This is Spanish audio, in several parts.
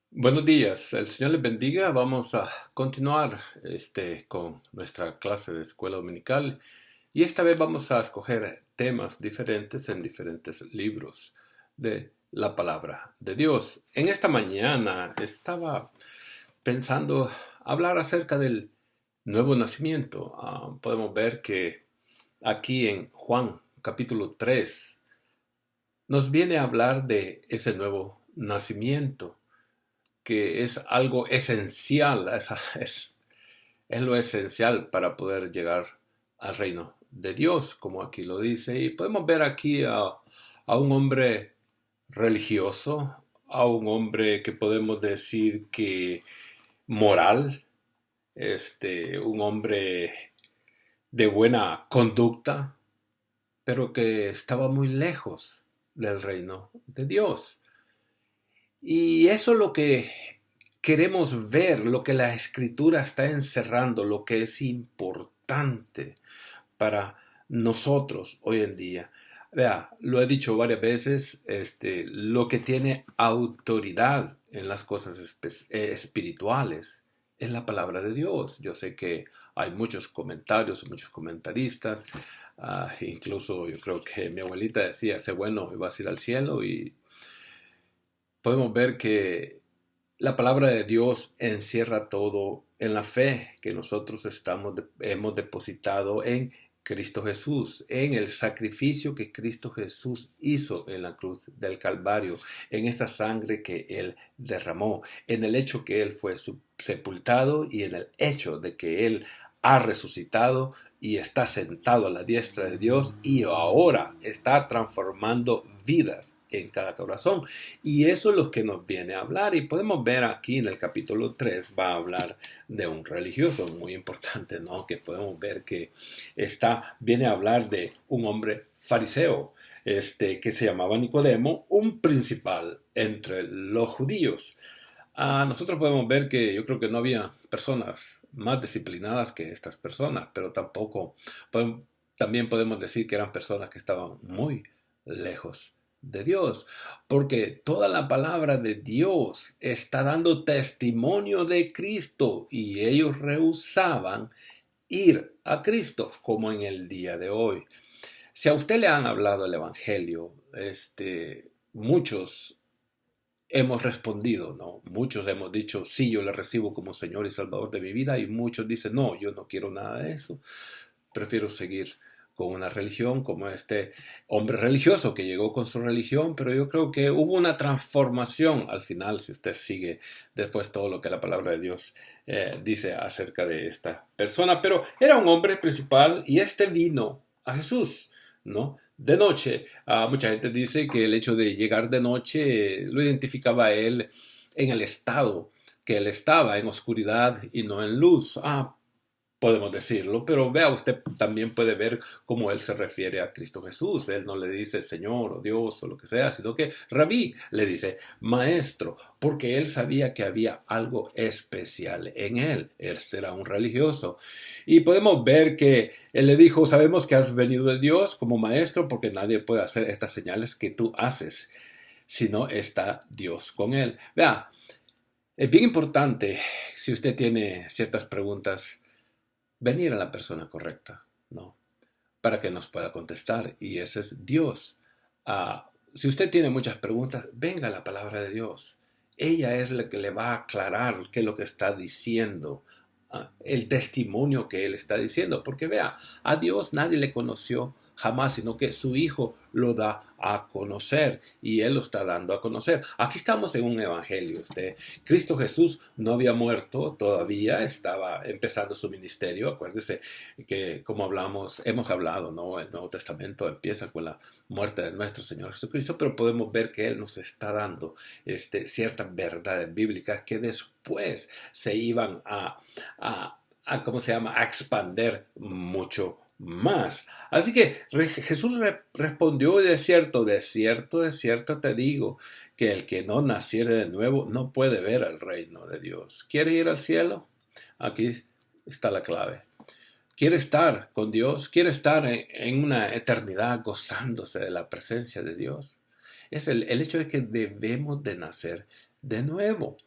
Buenos días, el Señor les bendiga. Vamos a continuar con nuestra clase de escuela dominical y esta vez vamos a escoger temas diferentes en diferentes libros de la palabra de Dios. En esta mañana estaba pensando hablar acerca del nuevo nacimiento. Podemos ver que aquí en Juan capítulo 3 nos viene a hablar de ese nuevo nacimiento que es algo esencial, es lo esencial para poder llegar al reino de Dios, como aquí lo dice. Y podemos ver aquí a un hombre religioso, a un hombre que podemos decir que moral, un hombre de buena conducta, pero que estaba muy lejos del reino de Dios. Y eso es lo que queremos ver, lo que la escritura está encerrando, lo que es importante para nosotros hoy en día. Vea, lo he dicho varias veces, lo que tiene autoridad en las cosas espirituales es la palabra de Dios. Yo sé que hay muchos comentarios, muchos comentaristas, incluso yo creo que mi abuelita decía, sé bueno y vas a ir al cielo, y podemos ver que la palabra de Dios encierra todo en la fe que nosotros hemos depositado en Cristo Jesús, en el sacrificio que Cristo Jesús hizo en la cruz del Calvario, en esa sangre que Él derramó, en el hecho que Él fue sepultado y en el hecho de que Él ha resucitado y está sentado a la diestra de Dios y ahora está transformando vidas en cada corazón. Y eso es lo que nos viene a hablar. Y podemos ver aquí en el capítulo 3 va a hablar de un religioso muy importante, ¿no? Que podemos ver que viene a hablar de un hombre fariseo, que se llamaba Nicodemo, un principal entre los judíos. Nosotros podemos ver que yo creo que no había personas más disciplinadas que estas personas, pero podemos- también podemos decir que eran personas que estaban muy lejos de Dios, porque toda la palabra de Dios está dando testimonio de Cristo y ellos rehusaban ir a Cristo, como en el día de hoy. Si a usted le han hablado el Evangelio, muchos hemos respondido, ¿no? Muchos hemos dicho, sí, yo le recibo como Señor y Salvador de mi vida, y muchos dicen, no, yo no quiero nada de eso, prefiero seguir con una religión como este hombre religioso que llegó con su religión, pero yo creo que hubo una transformación al final, si usted sigue después todo lo que la palabra de Dios dice acerca de esta persona. Pero era un hombre principal y vino a Jesús, ¿no? De noche. Mucha gente dice que el hecho de llegar de noche lo identificaba a él en el estado que él estaba, en oscuridad y no en luz. Podemos decirlo, pero vea, usted también puede ver cómo él se refiere a Cristo Jesús. Él no le dice Señor o Dios o lo que sea, sino que Rabí le dice Maestro, porque él sabía que había algo especial en él. Este era un religioso. Y podemos ver que él le dijo, sabemos que has venido de Dios como maestro, porque nadie puede hacer estas señales que tú haces, si no está Dios con él. Vea, es bien importante, si usted tiene ciertas preguntas, venir a la persona correcta, ¿no? Para que nos pueda contestar. Y ese es Dios. Si usted tiene muchas preguntas, venga a la palabra de Dios. Ella es la que le va a aclarar qué es lo que está diciendo, el testimonio que él está diciendo. Porque vea, a Dios nadie le conoció jamás, sino que su Hijo lo da a conocer y Él lo está dando a conocer. Aquí estamos en un evangelio. Cristo Jesús no había muerto todavía, estaba empezando su ministerio. Acuérdese que como hemos hablado, ¿no? El Nuevo Testamento empieza con la muerte de nuestro Señor Jesucristo, pero podemos ver que Él nos está dando ciertas verdades bíblicas que después se iban ¿cómo se llama? A expander mucho más. Así que Jesús respondió, de cierto, de cierto te digo, que el que no naciere de nuevo no puede ver el reino de Dios. ¿Quiere ir al cielo? Aquí está la clave. ¿Quiere estar con Dios? ¿Quiere estar en una eternidad gozándose de la presencia de Dios? Es el hecho de que debemos de nacer de nuevo.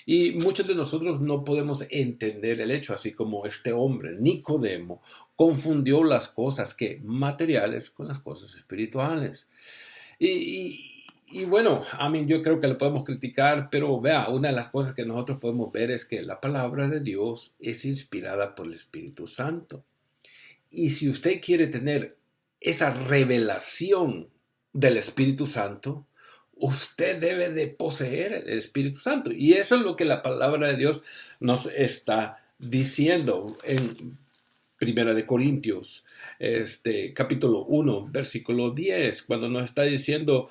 Y muchos de nosotros no podemos entender el hecho, así como este hombre, Nicodemo, confundió las cosas materiales con las cosas espirituales. Y bueno, yo creo que lo podemos criticar, pero vea, una de las cosas que nosotros podemos ver es que la palabra de Dios es inspirada por el Espíritu Santo. Y si usted quiere tener esa revelación del Espíritu Santo, usted debe de poseer el Espíritu Santo. Y eso es lo que la palabra de Dios nos está diciendo en Primera de Corintios, capítulo 1, versículo 10, cuando nos está diciendo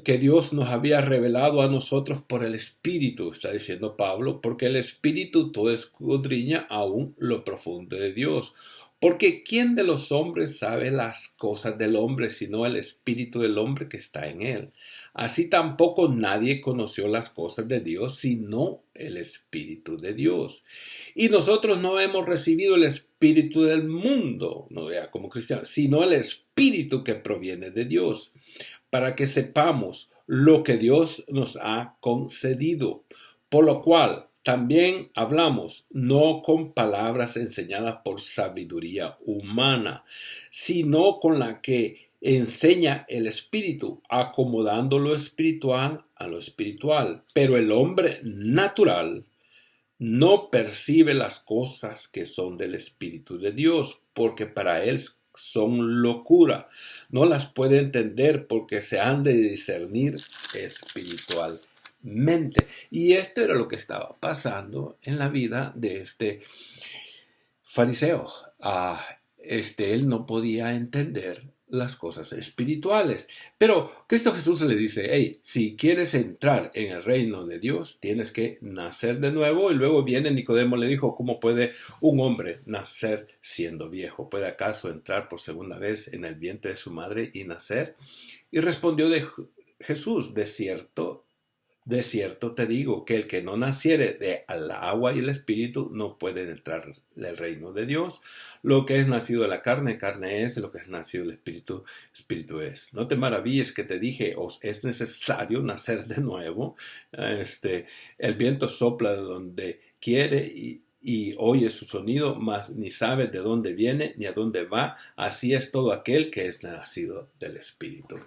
que Dios nos había revelado a nosotros por el Espíritu, está diciendo Pablo, porque el Espíritu todo escudriña aún lo profundo de Dios. Porque ¿quién de los hombres sabe las cosas del hombre sino el espíritu del hombre que está en él? Así tampoco nadie conoció las cosas de Dios sino el espíritu de Dios. Y nosotros no hemos recibido el espíritu del mundo, no vea como cristianos, sino el espíritu que proviene de Dios, para que sepamos lo que Dios nos ha concedido. Por lo cual también hablamos no con palabras enseñadas por sabiduría humana, sino con la que enseña el Espíritu, acomodando lo espiritual a lo espiritual. Pero el hombre natural no percibe las cosas que son del Espíritu de Dios, porque para él son locura. No las puede entender porque se han de discernir espiritualmente. Y esto era lo que estaba pasando en la vida de este fariseo. Él no podía entender las cosas espirituales. Pero Cristo Jesús le dice, hey, si quieres entrar en el reino de Dios, tienes que nacer de nuevo. Y luego viene Nicodemo, le dijo, ¿cómo puede un hombre nacer siendo viejo? ¿Puede acaso entrar por segunda vez en el vientre de su madre y nacer? Y respondió Jesús, de cierto te digo que el que no naciere de la agua y el espíritu no puede entrar en el reino de Dios. Lo que es nacido de la carne, carne es, lo que es nacido del espíritu, espíritu es. No te maravilles que te dije, os es necesario nacer de nuevo. El viento sopla de donde quiere y oye su sonido, mas ni sabe de dónde viene ni a dónde va. Así es todo aquel que es nacido del Espíritu.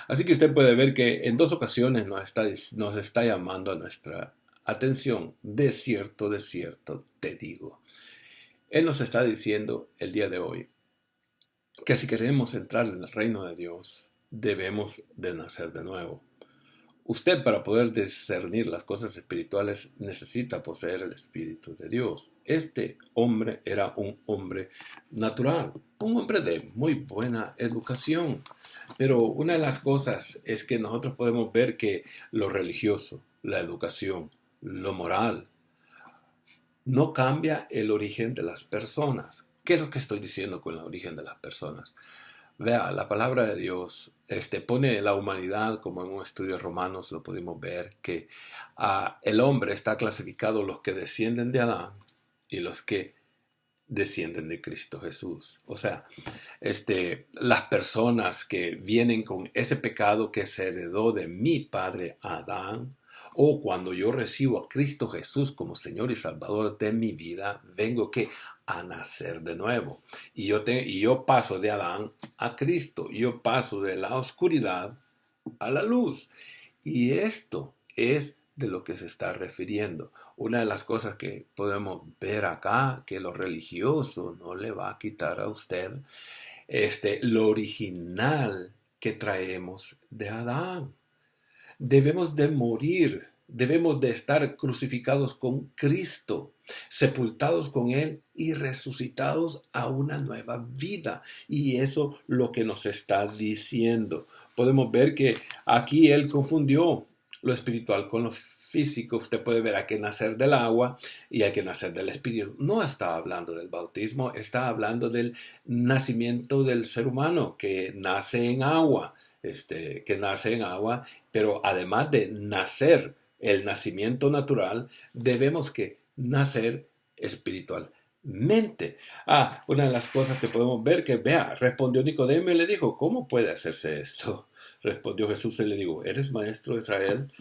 Así que usted puede ver que en dos ocasiones nos está llamando a nuestra atención. De cierto te digo. Él nos está diciendo el día de hoy que si queremos entrar en el reino de Dios, debemos de nacer de nuevo. Usted, para poder discernir las cosas espirituales, necesita poseer el Espíritu de Dios. Este hombre era un hombre natural, un hombre de muy buena educación. Pero una de las cosas es que nosotros podemos ver que lo religioso, la educación, lo moral, no cambia el origen de las personas. ¿Qué es lo que estoy diciendo con el origen de las personas? Vea, la palabra de Dios pone la humanidad, como en un estudio de Romanos lo pudimos ver, que el hombre está clasificado los que descienden de Adán y los que descienden de Cristo Jesús. O sea, las personas que vienen con ese pecado que se heredó de mi padre Adán, o cuando yo recibo a Cristo Jesús como Señor y Salvador de mi vida, vengo a nacer de nuevo. Y yo paso de Adán a Cristo. Yo paso de la oscuridad a la luz. Y esto es de lo que se está refiriendo. Una de las cosas que podemos ver acá, que lo religioso no le va a quitar a usted, lo original que traemos de Adán. Debemos de morir, debemos de estar crucificados con Cristo, sepultados con Él y resucitados a una nueva vida. Y eso es lo que nos está diciendo. Podemos ver que aquí Él confundió lo espiritual con lo físico. Usted puede ver, hay que nacer del agua y hay que nacer del espíritu. No está hablando del bautismo, está hablando del nacimiento del ser humano que nace en agua. Pero además de nacer, el nacimiento natural, debemos que nacer espiritualmente. Una de las cosas que podemos ver que, respondió Nicodemo y le dijo, ¿cómo puede hacerse esto? Respondió Jesús y le dijo, ¿eres maestro de Israel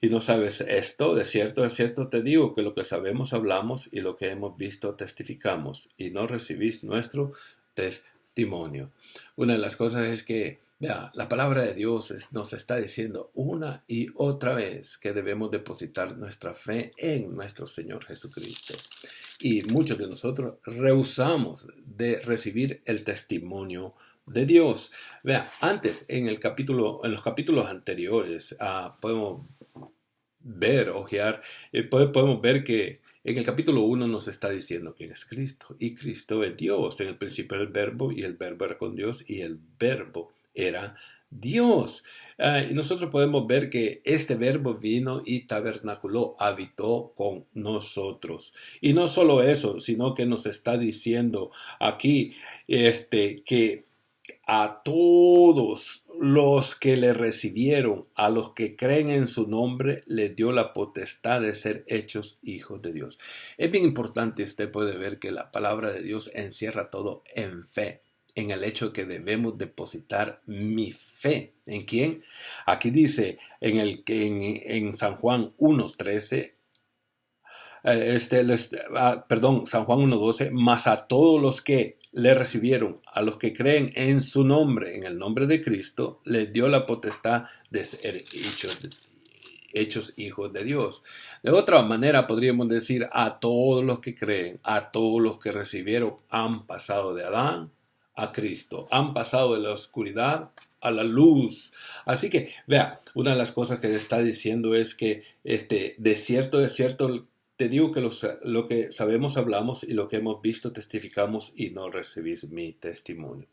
Y no sabes esto, de cierto te digo que lo que sabemos hablamos y lo que hemos visto testificamos y no recibís nuestro testimonio. Una de las cosas es que, vea, la palabra de Dios nos está diciendo una y otra vez que debemos depositar nuestra fe en nuestro Señor Jesucristo. Y muchos de nosotros rehusamos de recibir el testimonio de Dios. Vea, antes en los capítulos anteriores, podemos ver, ojear, podemos ver que en el capítulo 1 nos está diciendo quién es Cristo. Y Cristo es Dios. En el principio era el verbo y el verbo era con Dios y el verbo era Dios. Y nosotros podemos ver que este verbo vino y tabernaculó, habitó con nosotros. Y no solo eso, sino que nos está diciendo aquí que a todos los que le recibieron, a los que creen en su nombre, les dio la potestad de ser hechos hijos de Dios. Es bien importante, usted puede ver que la palabra de Dios encierra todo en fe, en el hecho que debemos depositar mi fe. ¿En quién? Aquí dice en San Juan 1:13, San Juan 1:12, mas a todos los que le recibieron, a los que creen en su nombre, en el nombre de Cristo, les dio la potestad de ser hechos hijos de Dios. De otra manera podríamos decir a todos los que creen, a todos los que recibieron, han pasado de Adán a Cristo, han pasado de la oscuridad a la luz. Así que, vea, una de las cosas que le está diciendo es que de cierto, te digo que lo que sabemos hablamos y lo que hemos visto testificamos y no recibís mi testimonio.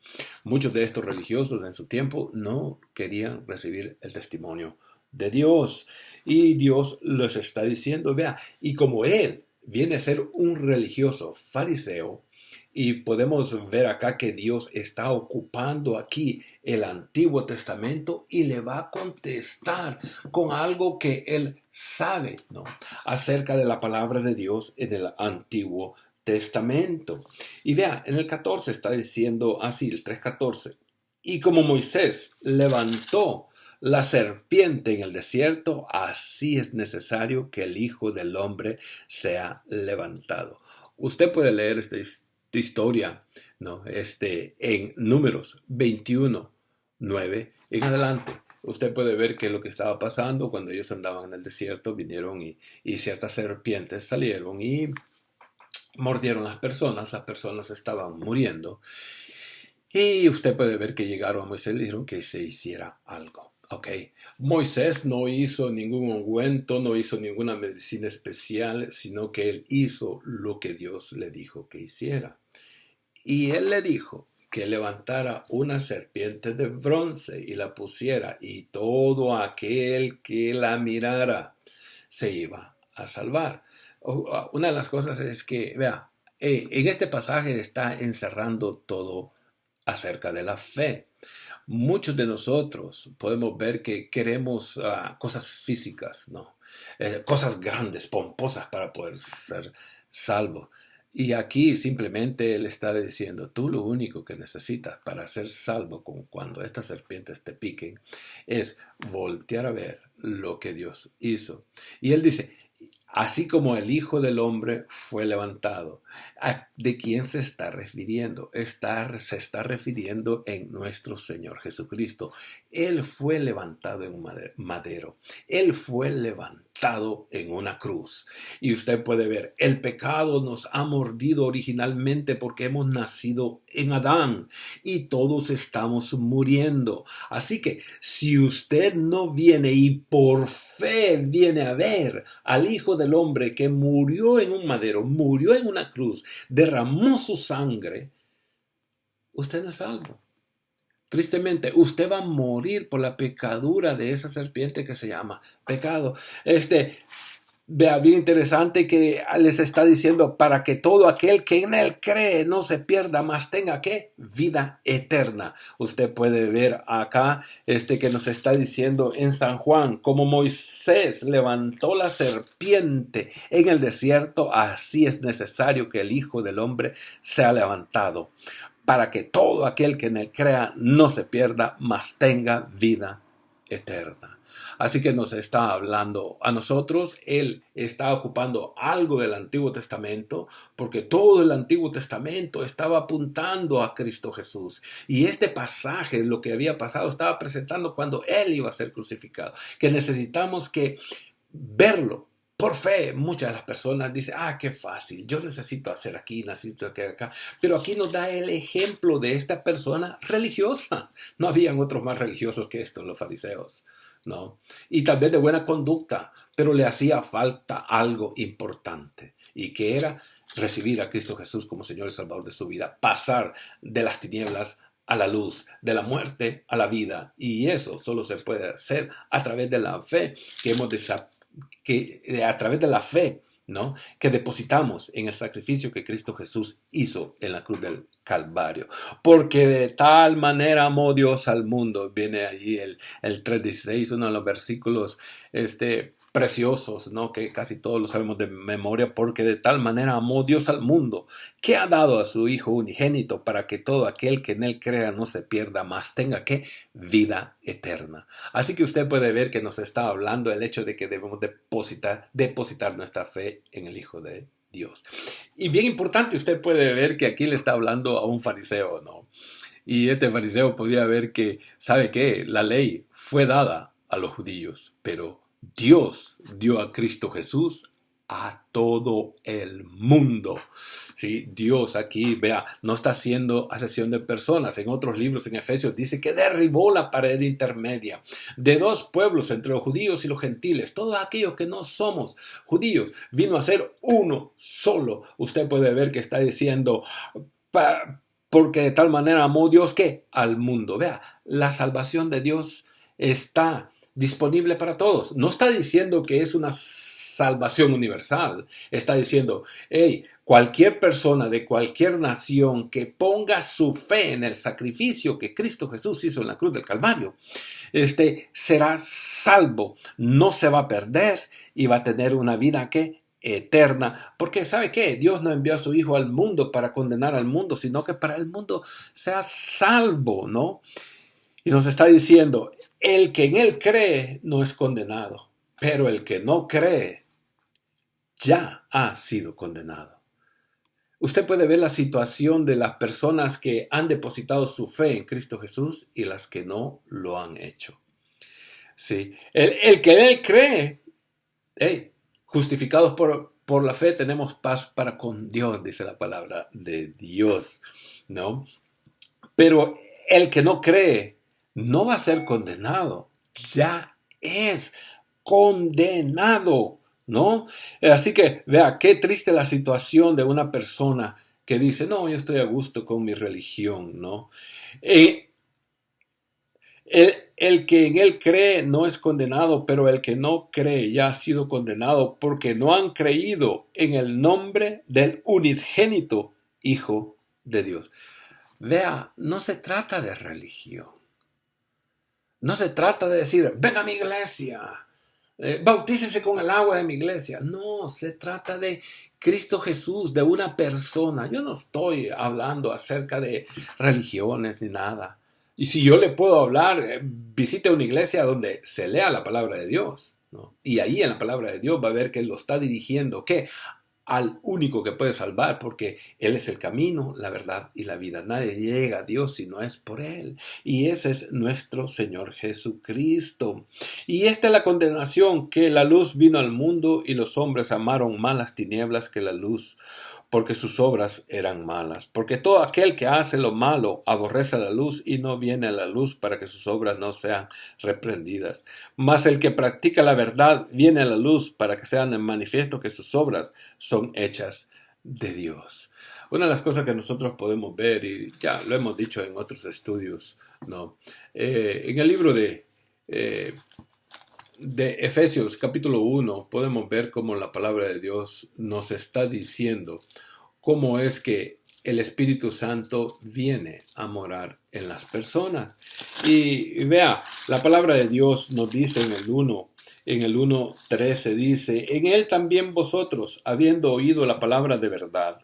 Muchos de estos religiosos en su tiempo no querían recibir el testimonio de Dios. Y Dios les está diciendo, vea, y como él viene a ser un religioso fariseo, y podemos ver acá que Dios está ocupando aquí el Antiguo Testamento y le va a contestar con algo que él sabe, ¿no?, acerca de la palabra de Dios en el Antiguo Testamento. Y vea, en el 14 está diciendo así, el 3:14, y como Moisés levantó la serpiente en el desierto, así es necesario que el Hijo del Hombre sea levantado. Usted puede leer esta historia, ¿no?, en Números 21:9 en adelante. Usted puede ver que lo que estaba pasando cuando ellos andaban en el desierto, vinieron y ciertas serpientes salieron y mordieron las personas estaban muriendo. Y usted puede ver que llegaron a Moisés y le dijeron que se hiciera algo. Ok, Moisés no hizo ningún ungüento, no hizo ninguna medicina especial, sino que él hizo lo que Dios le dijo que hiciera. Y él le dijo que levantara una serpiente de bronce y la pusiera, y todo aquel que la mirara se iba a salvar. Una de las cosas es que, vea, en este pasaje está encerrando todo acerca de la fe. Muchos de nosotros podemos ver que queremos cosas físicas, ¿no? Cosas grandes, pomposas para poder ser salvos. Y aquí simplemente él está diciendo, tú lo único que necesitas para ser salvo cuando estas serpientes te piquen es voltear a ver lo que Dios hizo. Y él dice, así como el Hijo del Hombre fue levantado. ¿De quién se está refiriendo? Se está refiriendo en nuestro Señor Jesucristo. Él fue levantado en un madero. Él fue levantado en una cruz. Y usted puede ver, el pecado nos ha mordido originalmente porque hemos nacido en Adán y todos estamos muriendo. Así que si usted no viene y por fe viene a ver al Hijo del Hombre que murió en un madero, murió en una cruz, derramó su sangre, usted no es salvo. Tristemente, usted va a morir por la pecadura de esa serpiente que se llama pecado. Vea, bien interesante que les está diciendo para que todo aquel que en él cree no se pierda, mas tenga ¿qué? Vida eterna. Usted puede ver acá que nos está diciendo en San Juan, como Moisés levantó la serpiente en el desierto, así es necesario que el Hijo del Hombre sea levantado, para que todo aquel que en él crea no se pierda, mas tenga vida eterna. Así que nos está hablando a nosotros. Él está ocupando algo del Antiguo Testamento, porque todo el Antiguo Testamento estaba apuntando a Cristo Jesús. Y este pasaje, lo que había pasado, estaba presentando cuando Él iba a ser crucificado. Que necesitamos que verlo. Por fe, muchas de las personas dicen, qué fácil, yo necesito hacer aquí, necesito hacer acá. Pero aquí nos da el ejemplo de esta persona religiosa. No habían otros más religiosos que estos, los fariseos, ¿no? Y tal vez de buena conducta, pero le hacía falta algo importante. Y que era recibir a Cristo Jesús como Señor y Salvador de su vida. Pasar de las tinieblas a la luz, de la muerte a la vida. Y eso solo se puede hacer a través de la fe que hemos a través de la fe, ¿no? Que depositamos en el sacrificio que Cristo Jesús hizo en la cruz del Calvario. Porque de tal manera amó Dios al mundo. Viene allí el 3:16, uno de los versículos preciosos, ¿no? Que casi todos lo sabemos de memoria. Porque de tal manera amó Dios al mundo, que ha dado a su Hijo unigénito, para que todo aquel que en Él crea no se pierda, mas tenga ¿qué? Vida eterna. Así que usted puede ver que nos está hablando el hecho de que debemos depositar nuestra fe en el Hijo de Dios. Y bien importante, usted puede ver que aquí le está hablando a un fariseo, ¿no? Y este fariseo podía ver que, ¿sabe qué? La ley fue dada a los judíos, pero Dios dio a Cristo Jesús a todo el mundo. ¿Sí? Dios aquí, vea, no está haciendo acepción de personas. En otros libros, en Efesios, dice que derribó la pared intermedia de dos pueblos entre los judíos y los gentiles. Todos aquellos que no somos judíos, vino a ser uno solo. Usted puede ver que está diciendo, porque de tal manera amó Dios que al mundo. Vea, la salvación de Dios está disponible para todos. No está diciendo que es una salvación universal. Está diciendo, cualquier persona de cualquier nación que ponga su fe en el sacrificio que Cristo Jesús hizo en la cruz del Calvario, será salvo. No se va a perder y va a tener una vida eterna. Porque ¿sabe qué? Dios no envió a su Hijo al mundo para condenar al mundo, sino que para el mundo sea salvo, ¿no? Y nos está diciendo, el que en Él cree no es condenado, pero el que no cree ya ha sido condenado. Usted puede ver la situación de las personas que han depositado su fe en Cristo Jesús y las que no lo han hecho. Sí. El que en Él cree, justificados por la fe, tenemos paz para con Dios, dice la palabra de Dios, ¿no? Pero el que no cree no va a ser condenado, ya es condenado, ¿no? Así que vea qué triste la situación de una persona que dice, no, yo estoy a gusto con mi religión, ¿no? El que en Él cree no es condenado, pero el que no cree ya ha sido condenado porque no han creído en el nombre del unigénito Hijo de Dios. Vea, no se trata de religión. No se trata de decir, venga a mi iglesia, bautícese con el agua de mi iglesia. No, se trata de Cristo Jesús, de una persona. Yo no estoy hablando acerca de religiones ni nada. Y si yo le puedo hablar, visite una iglesia donde se lea la palabra de Dios, ¿no? Y ahí en la palabra de Dios va a ver que Él lo está dirigiendo, ¿qué? Al único que puede salvar, porque Él es el camino, la verdad y la vida. Nadie llega a Dios si no es por Él. Y ese es nuestro Señor Jesucristo. Y esta es la condenación, que la luz vino al mundo y los hombres amaron más las tinieblas que la luz, porque sus obras eran malas. Porque todo aquel que hace lo malo aborrece la luz y no viene a la luz para que sus obras no sean reprendidas. Mas el que practica la verdad viene a la luz para que sean en manifiesto que sus obras son hechas de Dios. Una de las cosas que nosotros podemos ver, y ya lo hemos dicho en otros estudios, ¿no? En el libro de Efesios capítulo 1 podemos ver cómo la palabra de Dios nos está diciendo cómo es que el Espíritu Santo viene a morar en las personas. Y vea, la palabra de Dios nos dice en el 1:13 dice, en Él también vosotros, habiendo oído la palabra de verdad,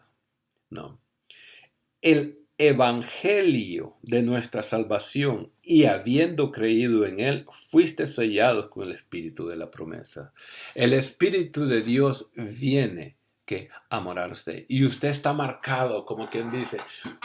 ¿no? evangelio de nuestra salvación y habiendo creído en él, fuiste sellados con el espíritu de la promesa. El espíritu de Dios viene a morar usted. Y usted está marcado, como quien dice,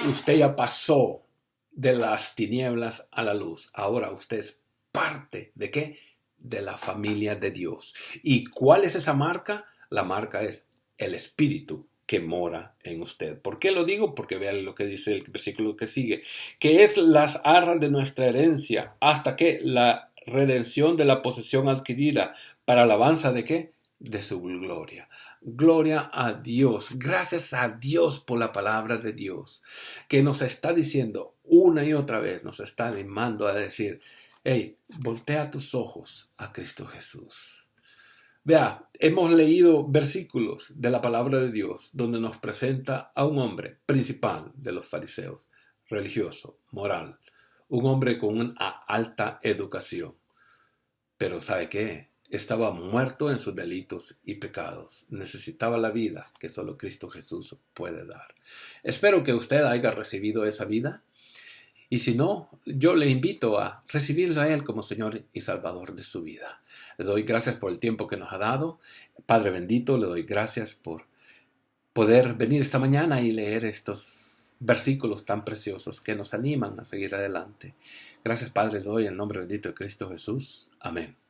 usted ya pasó de las tinieblas a la luz. Ahora usted es parte ¿de qué? De la familia de Dios. ¿Y cuál es esa marca? La marca es el espíritu que mora en usted. ¿Por qué lo digo? Porque vean lo que dice el versículo que sigue, que es las arras de nuestra herencia, hasta que la redención de la posesión adquirida, para alabanza de qué? De su gloria. Gloria a Dios. Gracias a Dios por la palabra de Dios, que nos está diciendo una y otra vez, nos está animando a decir, hey, voltea tus ojos a Cristo Jesús. Vea, hemos leído versículos de la palabra de Dios donde nos presenta a un hombre principal de los fariseos, religioso, moral, un hombre con una alta educación. Pero ¿sabe qué? Estaba muerto en sus delitos y pecados. Necesitaba la vida que solo Cristo Jesús puede dar. Espero que usted haya recibido esa vida. Y si no, yo le invito a recibirlo a Él como Señor y Salvador de su vida. Le doy gracias por el tiempo que nos ha dado. Padre bendito, le doy gracias por poder venir esta mañana y leer estos versículos tan preciosos que nos animan a seguir adelante. Gracias, Padre, le doy en el nombre bendito de Cristo Jesús. Amén.